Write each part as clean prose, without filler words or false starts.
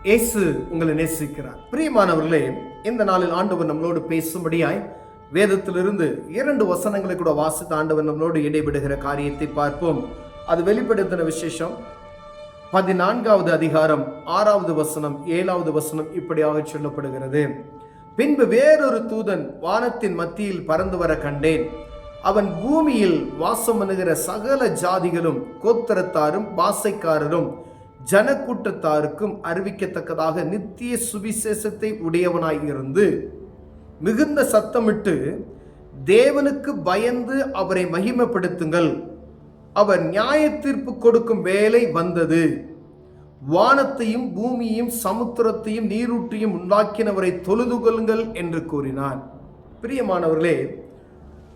இயேசு உங்களை நேசிக்கிறார். பிரியமானவர்களே, இந்த நாளில் ஆண்டவர் நம்மளோடு பேசும்படியாய் வேதத்திலிருந்து 2 வசனங்களை கூட வாசித்து ஆண்டவர் நம்மளோடு இடைவிடுகிற காரியத்தை பார்ப்போம். அது வெளிப்படுத்தின விசேஷம் 14வது அதிகாரம் 6வது வசனம் 7வது வசனம் இப்படியாக சொல்லப்படுகிறது. பின்பு வேறொரு தூதன் வானத்தின் மத்தியில் பறந்து வர கண்டேன். அவன் பூமியில் வாசம் பண்ணுகிற சகல ஜாதிகளும் கோத்திரத்தாரும் பாசைக்காரரும் ஜனக்கூட்டத்தாருக்கும் அறிவிக்கத்தக்கதாக நித்திய சுவிசேஷத்தை உடையவனாய் இருந்து மிகுந்த சத்தமிட்டு, தேவனுக்கு பயந்து அவரை மகிமைப்படுத்துங்கள், அவர் நியாய தீர்ப்பு கொடுக்கும் வேளை வந்தது, வானத்தையும் பூமியையும் சமுத்திரத்தையும் நீரூற்றையும் உண்டாக்கினவரை தொழுது கொள்ளுங்கள் என்று கூறினார். பிரியமானவர்களே,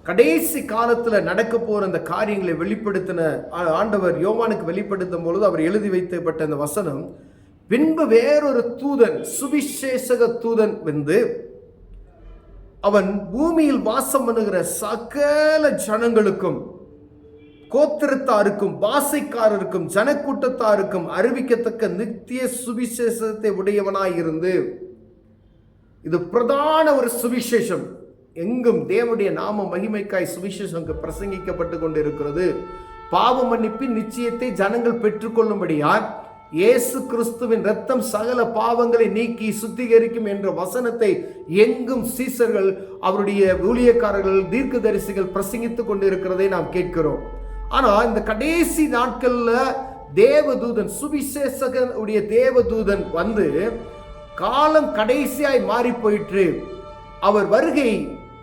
கடைசி காலத்தில் நடக்க போற அந்த காரியங்களை வெளிப்படுத்தின ஆண்டவர் யோவானுக்கு வெளிப்படுத்தும் பொழுது அவர் எழுதி வைக்கப்பட்ட அந்த வசனம், பின்பு வேறொரு தூதன், சுவிசேஷக தூதன் வந்து அவன் பூமியில் வாசம் பண்ணுகிற சகல ஜனங்களுக்கும் கோத்திரத்தாருக்கும் பாசைக்காரருக்கும் ஜனக்கூட்டத்தாருக்கும் அறிவிக்கத்தக்க நித்திய சுவிசேஷத்தை உடையவனாயிருந்து, இது பிரதான ஒரு சுவிசேஷம். எங்கும் தேவனுடைய நாம மகிமைக்காய் சுவிசேஷம் பிரசங்கிக்கப்பட்டு கொண்டிருக்கிறது. பாவ மன்னிப்பின் நிச்சயத்தை ஜனங்கள் பெற்றுக்கொள்ளும்படியால் இயேசு கிறிஸ்துவின் இரத்தம் சகல பாவங்களை நீக்கி சுத்திகரிக்கும் என்ற வசனத்தை எங்கும் சீசர்கள், அவருடைய ஊழியக்காரர்கள், தீர்க்கதரிசிகள் பிரசங்கித்துக் கொண்டிருக்கிறதை நாம் கேட்கிறோம். ஆனா இந்த கடைசி நாட்கள்ல தேவதூதன், சுவிசேஷகனுடைய தேவதூதன் வந்து காலம் கடைசியாய் மாறி போயிற்று, அவர் வருகை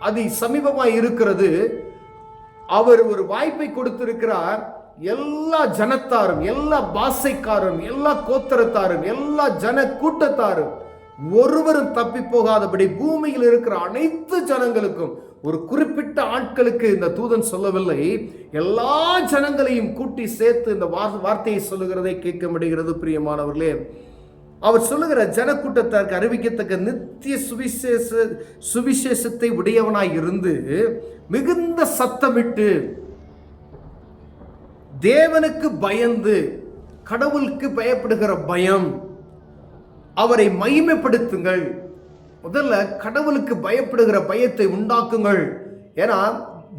அது சமீபமாய் இருக்கிறது, அவர் ஒரு வாய்ப்பை கொடுத்திருக்கிறார். எல்லா ஜனத்தாரும், எல்லா பாசைக்காரும், எல்லா கோத்திரத்தாரும், எல்லா ஜன கூட்டத்தாரும் ஒருவரும் தப்பி போகாதபடி பூமியில் இருக்கிற அனைத்து ஜனங்களுக்கும், ஒரு குறிப்பிட்ட ஆட்களுக்கு இந்த தூதன் சொல்லவில்லை, எல்லா ஜனங்களையும் கூட்டி சேர்த்து இந்த வார்த்தையை சொல்லுகிறதை கேட்க முடிகிறது. பிரியமானவர்களே, அவர் சொல்லுகிற ஜனக்கூட்டத்தாருக்கு அறிவிக்கத்தக்க நித்திய சுவிசேஷத்தை உடையவனாய் இருந்து மிகுந்த சத்தமிட்டு, தேவனுக்கு பயந்து, கடவுளுக்கு பயப்படுகிற பயம், அவரை மகிமைப்படுத்துங்கள். முதல்ல கடவுளுக்கு பயப்படுகிற பயத்தை உண்டாக்குங்கள். ஏன்னா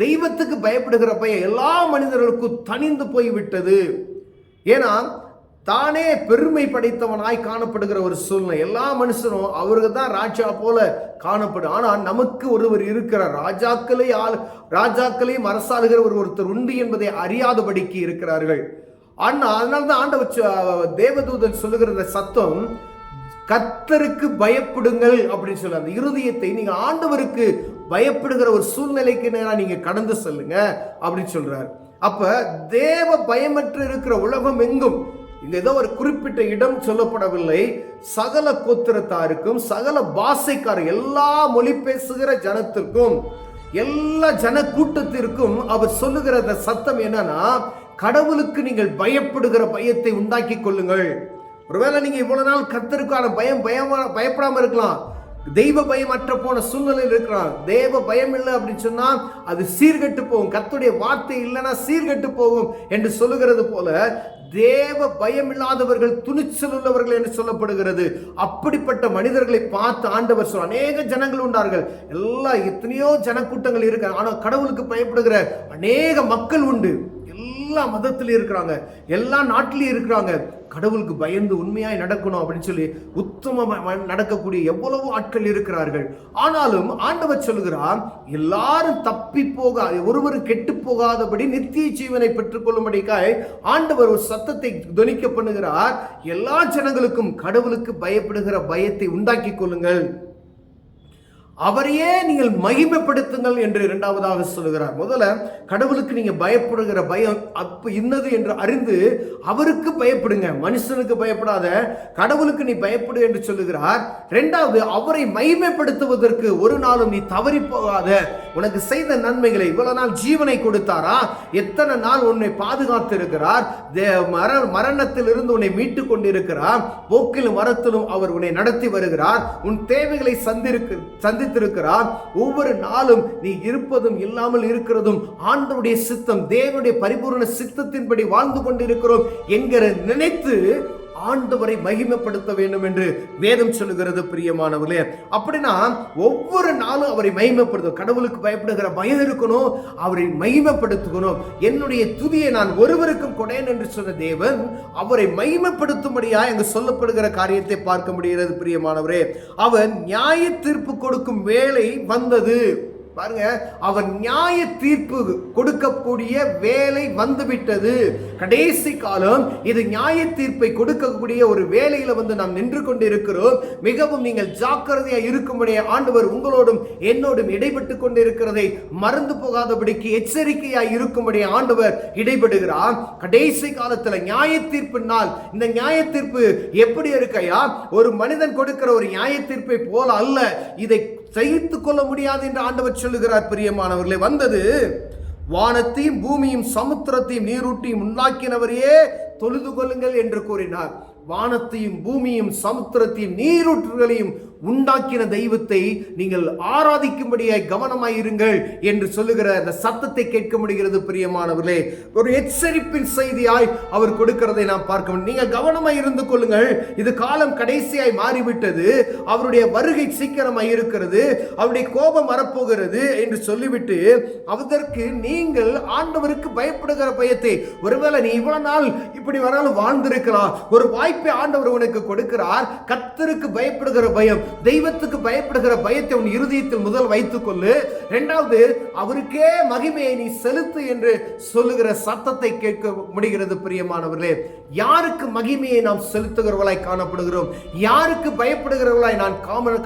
தெய்வத்துக்கு பயப்படுகிற பயம் எல்லா மனிதர்களுக்கும் தனிந்து போய்விட்டது. ஏன்னா தானே பெருமை படைத்தவனாய் காணப்படுகிற ஒரு சூழ்நிலை. எல்லா மனுஷனும் அவருக்கு தான் ராஜா போல காணப்படும். ஆனால் நமக்கு ஒருவர் இருக்கிறார், ராஜாக்களையும் அரசாளுகிற ஒருத்தர் உண்டு என்பதை அறியாதபடிக்கு இருக்கிறார்கள். அதனால்தான் ஆண்டவர் தேவதூதன் சொல்லுகிற சத்தம், கர்த்தருக்கு பயப்படுங்கள் அப்படின்னு சொல்ல, அந்த இருதயத்தை நீங்க ஆண்டவருக்கு பயப்படுகிற ஒரு சூழ்நிலைக்கு நீங்க கடந்து செல்லுங்க அப்படின்னு சொல்றார். அப்ப தேவ பயமற்று இருக்கிற உலகம் எங்கும், இந்த ஏதோ ஒரு குறிப்பிட்ட இடம் சொல்லப்படவில்லை, சகல கோத்திரத்தாருக்கும் சகல பாசைக்கார எல்லா மொழி பேசுகிற ஜனத்திற்கும் எல்லா ஜன கூட்டத்திற்கும் அவர் சொல்லுகிற சத்தம் என்னன்னா, கடவுளுக்கு நீங்கள் பயப்படுகிற பயத்தை உண்டாக்கி கொள்ளுங்கள். ஒருவேளை நீங்க இவ்வளவு நாள் கர்த்தருக்கான பயப்படாம இருக்கலாம், தெய்வ பயம் அற்ற போன சூழ்நிலையில் இருக்கிறான். தேவ பயம் இல்லை அப்படின்னு சொன்னா அது சீர்கெட்டு போகும், கர்த்தருடைய வார்த்தை இல்லைன்னா சீர்கெட்டு போகும் என்று சொல்லுகிறது போல, தேவ பயம் இல்லாதவர்கள் துணிச்சல் உள்ளவர்கள் என்று சொல்லப்படுகிறது. அப்படிப்பட்ட மனிதர்களை பார்த்து ஆண்டவர் சொல்ல, அநேக ஜனங்கள் உண்டார்கள், எல்லா எத்தனையோ ஜனக்கூட்டங்கள் இருக்க, ஆனால் கடவுளுக்கு பயப்படுகிற அநேக மக்கள் உண்டு. எல்லா மதத்திலும் இருக்கிறாங்க, எல்லா நாட்டிலையும் இருக்கிறாங்க. கடவுளுக்கு பயந்து உண்மையாய் நடக்கணும் அப்படின்னு சொல்லி உத்தம நடக்கக்கூடிய எவ்வளவு ஆட்கள் இருக்கிறார்கள். ஆனாலும் ஆண்டவர் சொல்லுகிறார், எல்லாரும் தப்பி போக, ஒருவரும் கெட்டு போகாதபடி நித்திய ஜீவனை பெற்றுக் கொள்ளும்படிக்காய் ஆண்டவர் ஒரு சத்தத்தை தொனிக்க பண்ணுகிறார். எல்லா ஜனங்களுக்கும் கடவுளுக்கு பயப்படுகிற பயத்தை உண்டாக்கி கொள்ளுங்கள், அவரையே நீங்கள் மகிமைப்படுத்துங்கள் என்று இரண்டாவதாக சொல்லுகிறார். முதல்ல கடவுளுக்கு நீங்க பயப்படுகிற பயம் அப்ப இன்னது என்று அறிந்து அவருக்கு பயப்படுங்க, மனுஷனுக்கு பயப்படாத, கடவுளுக்கு நீ பயப்படு என்று சொல்லுகிறார். இரண்டாவது, அவரை மகிமைப்படுத்துவதற்கு ஒரு நாளும் நீ தவறி போகாத. உனக்கு செய்த நன்மைகளை, இவ்வளவு நாள் ஜீவனை கொடுத்தாரா, எத்தனை நாள் உன்னை பாதுகாத்து இருக்கிறார், மரணத்தில் இருந்து உன்னை மீட்டுக் கொண்டிருக்கிறார், போக்கிலும் வரத்திலும் அவர் உன்னை நடத்தி வருகிறார், உன் தேவைகளை சந்தித்திருக்கிறார். ஒவ்வொரு நாளும் நீ இருப்பதும் இல்லாமல் இருக்கிறதும் ஆண்டவருடைய சித்தம், தேவனுடைய பரிபூர்ண சித்தத்தின்படி வாழ்ந்து கொண்டிருக்கிறோம் என்கிற நினைத்து ஆண்டவரை மகிமைப்படுத்த வேண்டும் என்று வேதம் சொல்லுகிறது பிரியமானவர்களே. அப்படின்னா ஒவ்வொரு நாளும் அவரை மகிமைப்படுத்தும். கடவுளுக்கு பயப்படுகிற பயம் இருக்கணும், அவரை மகிமைப்படுத்தணும். என்னுடைய துதியை நான் ஒருவருக்கும் கொடேன் என்று சொன்ன தேவன் அவரை மகிமைப்படுத்தும்படியா இங்கு சொல்லப்படுகிற காரியத்தை பார்க்க முடிகிறது பிரியமானவரே. அவர் நியாய தீர்ப்பு கொடுக்கும் வேளை வந்தது. பாருங்க, அவர் நியாய தீர்ப்பு கொடுக்கக்கூடிய வேலை வந்துவிட்டது. கடைசி காலம் இது நியாய தீர்ப்பை கொடுக்கக்கூடிய ஒரு வேலையில நாம் நின்று கொண்டு இருக்கிறோம். மிகவும் நீங்கள் ஜாக்கிரதையா இருக்கும்படி ஆண்டவர் உங்களோடும் என்னோடும் இடைப்பட்டு கொண்டு இருக்கிறதை மறந்து போகாதபடிக்கு எச்சரிக்கையா இருக்கும்படி ஆண்டவர் இடைபடுகிறார். கடைசி காலத்துல நியாய தீர்ப்பு நாள். இந்த நியாய தீர்ப்பு எப்படி இருக்கையா? ஒரு மனிதன் கொடுக்கிற ஒரு நியாய தீர்ப்பை போல அல்ல. இதை சகித்துக் கொள்ள முடியாது என்று ஆண்டவர் சொல்லுகிறார் பிரியமானவர்களே. வந்தது வானத்தையும் பூமியும் சமுத்திரத்தையும் நீரூட்டியும் உண்டாக்கினவரையே தொழுது கொள்ளுங்கள் என்று கூறினார். வானத்தையும் பூமியும் சமுத்திரத்தையும் நீரூற்றுகளையும் உண்டாக்கின தெய்வத்தை நீங்கள் ஆராதிக்கும்படியாய் கவனமாயிருங்கள் என்று சொல்லுகிற அந்த சத்தத்தை கேட்க முடிகிறது பிரியமானவர்களே. ஒரு எச்சரிப்பின் செய்தியாய் அவர் கொடுக்கிறதை நாம் பார்க்க முடியும். நீங்கள் கவனமாய் இருந்து கொள்ளுங்கள், இது காலம் கடைசியாய் மாறிவிட்டது, அவருடைய வருகை சீக்கிரமாய் இருக்கிறது, அவருடைய கோபம் வரப்போகிறது என்று சொல்லிவிட்டு அதற்கு நீங்கள் ஆண்டவருக்கு பயப்படுகிற பயத்தை, ஒருவேளை நீ இவ்வளவு நாள் இப்படி வராலும் வாழ்ந்திருக்கலாம், ஒரு வாய்ப்பை ஆண்டவர் உனக்கு கொடுக்கிறார். கர்த்தருக்கு பயப்படுகிற பயம், தெய்வத்துக்கு பயப்படுகிற பயத்தை உன் இருதயத்தில் முதல் வைத்துக் கொள்ளு. இரண்டாவது, அவருக்கே மகிமையை நீ செலுத்து என்று சொல்லுகிற சத்தத்தை கேட்க முடிகிறது பிரியமானவர்களே. யாருக்கு மகிமையை நாம் செலுத்துகிறவர்களாய் காணப்படுகிறோம்? யாருக்கு பயப்படுகிறவர்களாய் நான்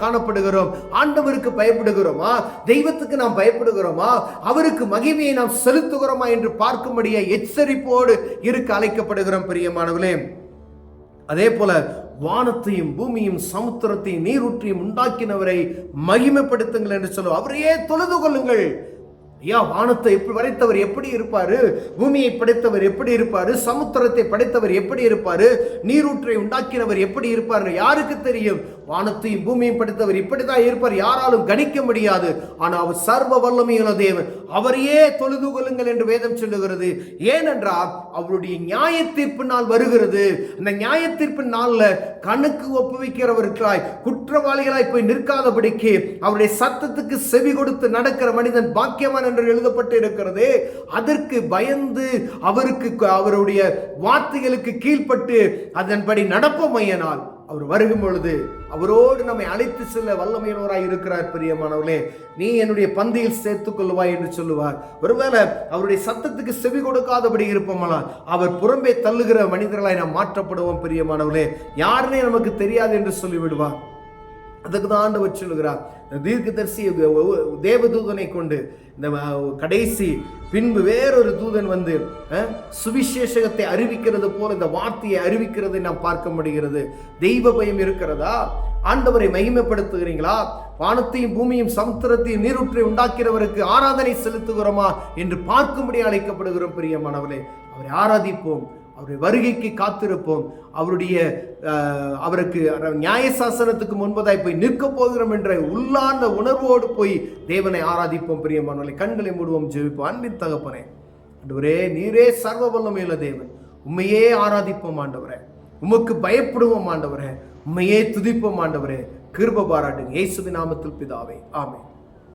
காணப்படுகிறோம்? ஆண்டவருக்கு பயப்படுகிறோமா? தெய்வத்துக்கு நாம் பயப்படுகிறோமா? அவருக்கு மகிமையை நாம் செலுத்துகிறோமா என்று பார்க்கும்படியா எச்சரிப்போடு இருக்க அழைக்கப்படுகிறோம் பிரியமானவர்களே. அதே போல வானத்தையும் பூமியும் சமுத்திரத்தையும் நீரூற்றியும் உண்டாக்கினவரை மகிமைப்படுத்துங்கள் என்று சொல்லுவோம். அவரையே தொழுது கொள்ளுங்கள். ஐயா, வானத்தை படைத்தவர் எப்படி இருப்பாரு? பூமியை படைத்தவர் எப்படி இருப்பாரு? சமுத்திரத்தை படைத்தவர் எப்படி இருப்பாரு? நீரூற்றை உண்டாக்கினவர் எப்படி இருப்பார்? யாருக்கு தெரியும்? வானத்தையும் பூமியும் படைத்தவர் இப்படிதான் இருப்பார், யாராலும் கணிக்க முடியாது. ஆனால் அவர் சர்வ வல்லமையுள்ள தேவன், அவரையே தொழுது கொள்ளுங்கள் என்று வேதம் சொல்லுகிறது. ஏனென்றால் அவருடைய நியாய தீர்ப்பு நாள் வருகிறது. இந்த நியாய தீர்ப்பு நாள்ல கணக்கு ஒப்புவிக்கிறவர்களாய் குற்றவாளிகளாய் போய் நிற்காதபடிக்கு அவருடைய சத்தத்துக்கு செவி கொடுத்து நடக்கிற மனிதன் பாக்கியவான் என்று எழுதப்பட்டு இருக்கிறது. அதற்கு பயந்து அவருடைய வார்த்தைகளுக்கு கீழ்ப்பட்டு அதன்படி நடப்போமையினால் அவர் வருகும் பொழுது அவரோடு நம்மை அழைத்து செல்ல வல்லமையுள்ளவராய் இருக்கிறார் பிரியமானவர்களே. நீ என்னுடைய பந்தியில் சேர்த்துக் கொள்வாய் என்று சொல்லுவார். ஒருவேளை அவருடைய சத்தத்துக்கு செவி கொடுக்காதபடி இருப்போமானால் அவர் புறம்பே தள்ளுகிற மனிதர்களாய் நாம் மாற்றப்படுவோம் பிரியமானவர்களே. யாருன்னே நமக்கு தெரியாது என்று சொல்லிவிடுவார். அதுக்கு தான் ஆண்டவர் சொல்லுகிறார், தீர்க்கதரிசி தேவதூதனை கொண்டு இந்த கடைசி பின்பு வேறொரு தூதன் வந்து சுவிசேஷத்தை அறிவிக்கிறது போல இந்த வார்த்தையை அறிவிக்கிறதை நாம் பார்க்க முடிகிறது. தெய்வ பயம் இருக்கிறதா? ஆண்டவரை மகிமைப்படுத்துகிறீங்களா? வானத்தையும் பூமியும் சமுத்திரத்தையும் நீரூற்றை உண்டாக்கிறவருக்கு ஆராதனை செலுத்துகிறோமா என்று பார்க்கும்படி அழைக்கப்படுகிறோம் பிரியமானவர்களே. அவரை ஆராதிப்போம், அவருடைய வருகைக்கு காத்திருப்போம், அவருக்கு நியாயசாசனத்துக்கு முன்பதாய் போய் நிற்க போகிறோம் என்ற உள்ளார்ந்த உணர்வோடு போய் தேவனை ஆராதிப்போம் பிரியமானவர்களே. கண்களை மூடுவோம், ஜெபிப்போம். அன்பின் தகப்பனே, ஆண்டவரே, நீரே சர்வ வல்லமையுள்ள தேவன், உம்மையே ஆராதிப்போம் ஆண்டவரே, உமக்கு பயப்படுவோம் ஆண்டவரே, உம்மையே துதிப்போம் ஆண்டவரே. கிருபை பாராட்டுங்க. இயேசுவின் நாமத்தில் பிதாவே, ஆமென்.